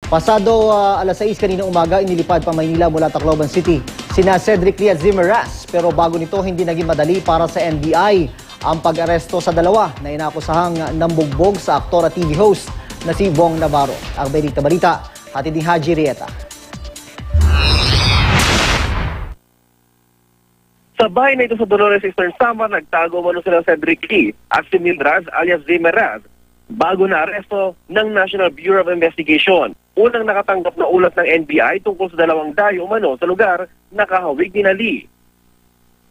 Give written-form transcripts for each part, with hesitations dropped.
Pasado alas 6 kanina umaga, inilipad pa Maynila mula Tacloban City sina Cedric Lee at Zimmeras. Pero bago nito, hindi naging madali para sa NBI ang pag-aresto sa dalawa na inakusahang nambugbog sa aktor at TV host na si Bong Navarro. Ang balita, hatid ni Haji Rieta. Sa bahay na ito sa Dolores Eastern Samar, nagtago mano sila Cedric Lee at si Mildred alias Zimmeras bago na aresto ng National Bureau of Investigation. Unang nakatanggap na ulat ng NBI tungkol sa dalawang dayo umano sa lugar na kahawig ni Lee.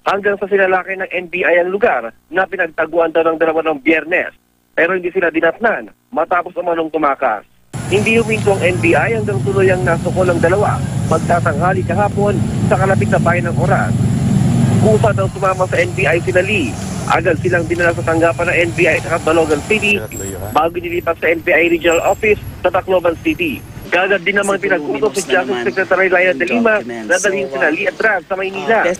Hanggang sa sinalaki ng NBI ang lugar na pinagtaguan daw ng dalawa ng Biyernes. Pero hindi sila dinatnan matapos umanong tumakas. Hindi huminto ang NBI hanggang tuloy ang nasukol ang dalawa magtatanghali kahapon sa kalapit na bayan ng Oras. Kusa daw sumama sa NBI sina Lee. Agad silang dinala sa tanggapan ng NBI sa Catbalogan City bago nilipat sa NBI Regional Office sa Tacloban City. Gagad din namang pinag-utos si Justice Secretary Laila de Lima na dalhin sina Lee at Drag sa Maynila.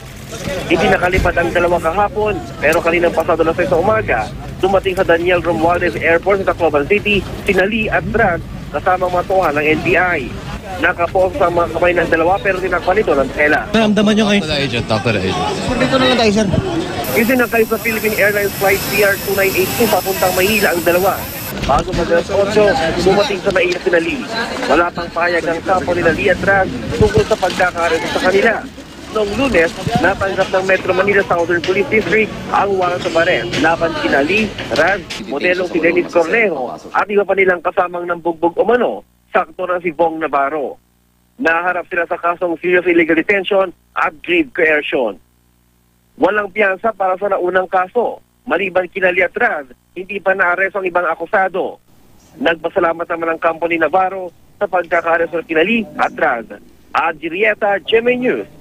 Hindi nakalipad ang dalawa kahapon, pero kaninang pasado na sa umaga, dumating sa Daniel Romualdez Airport sa Tacloban City sina Lee at Drag kasamang matuhan ng NBI. Nakapoos ang mga kamay ng dalawa pero tinakpan ito ng tela. Naramdaman nyo kayo? Talk to the agent. Dito na lang tayo, sir. Isinakay sa Philippine Airlines Flight CR-2982 papuntang Maynila ang dalawa. Bago mag-alas 8, dumating sa Maynila sina Lee. Wala pang payag ang kapo nila Lee at Drag tungkol sa pagkakaresto sa kanila. Noong Lunes, natanggap ng Metro Manila Southern Police District ang warrant of arrest laban sina Lee, Raz, modelong si Dennis Cornejo at iba pa nilang kasamang nambugbog umano sa aktor na si Bong Navarro. Naharap sila sa kasong serious illegal detention at grave coercion. Walang piyansa para sa naunang kaso. Maliban kina Lee at Raz, hindi pa naaresto ang ibang akusado. Nagpasalamat naman ang kampo ni Navarro sa pagkakaresto kina Lee at Raz. Haji Rieta, GMA News.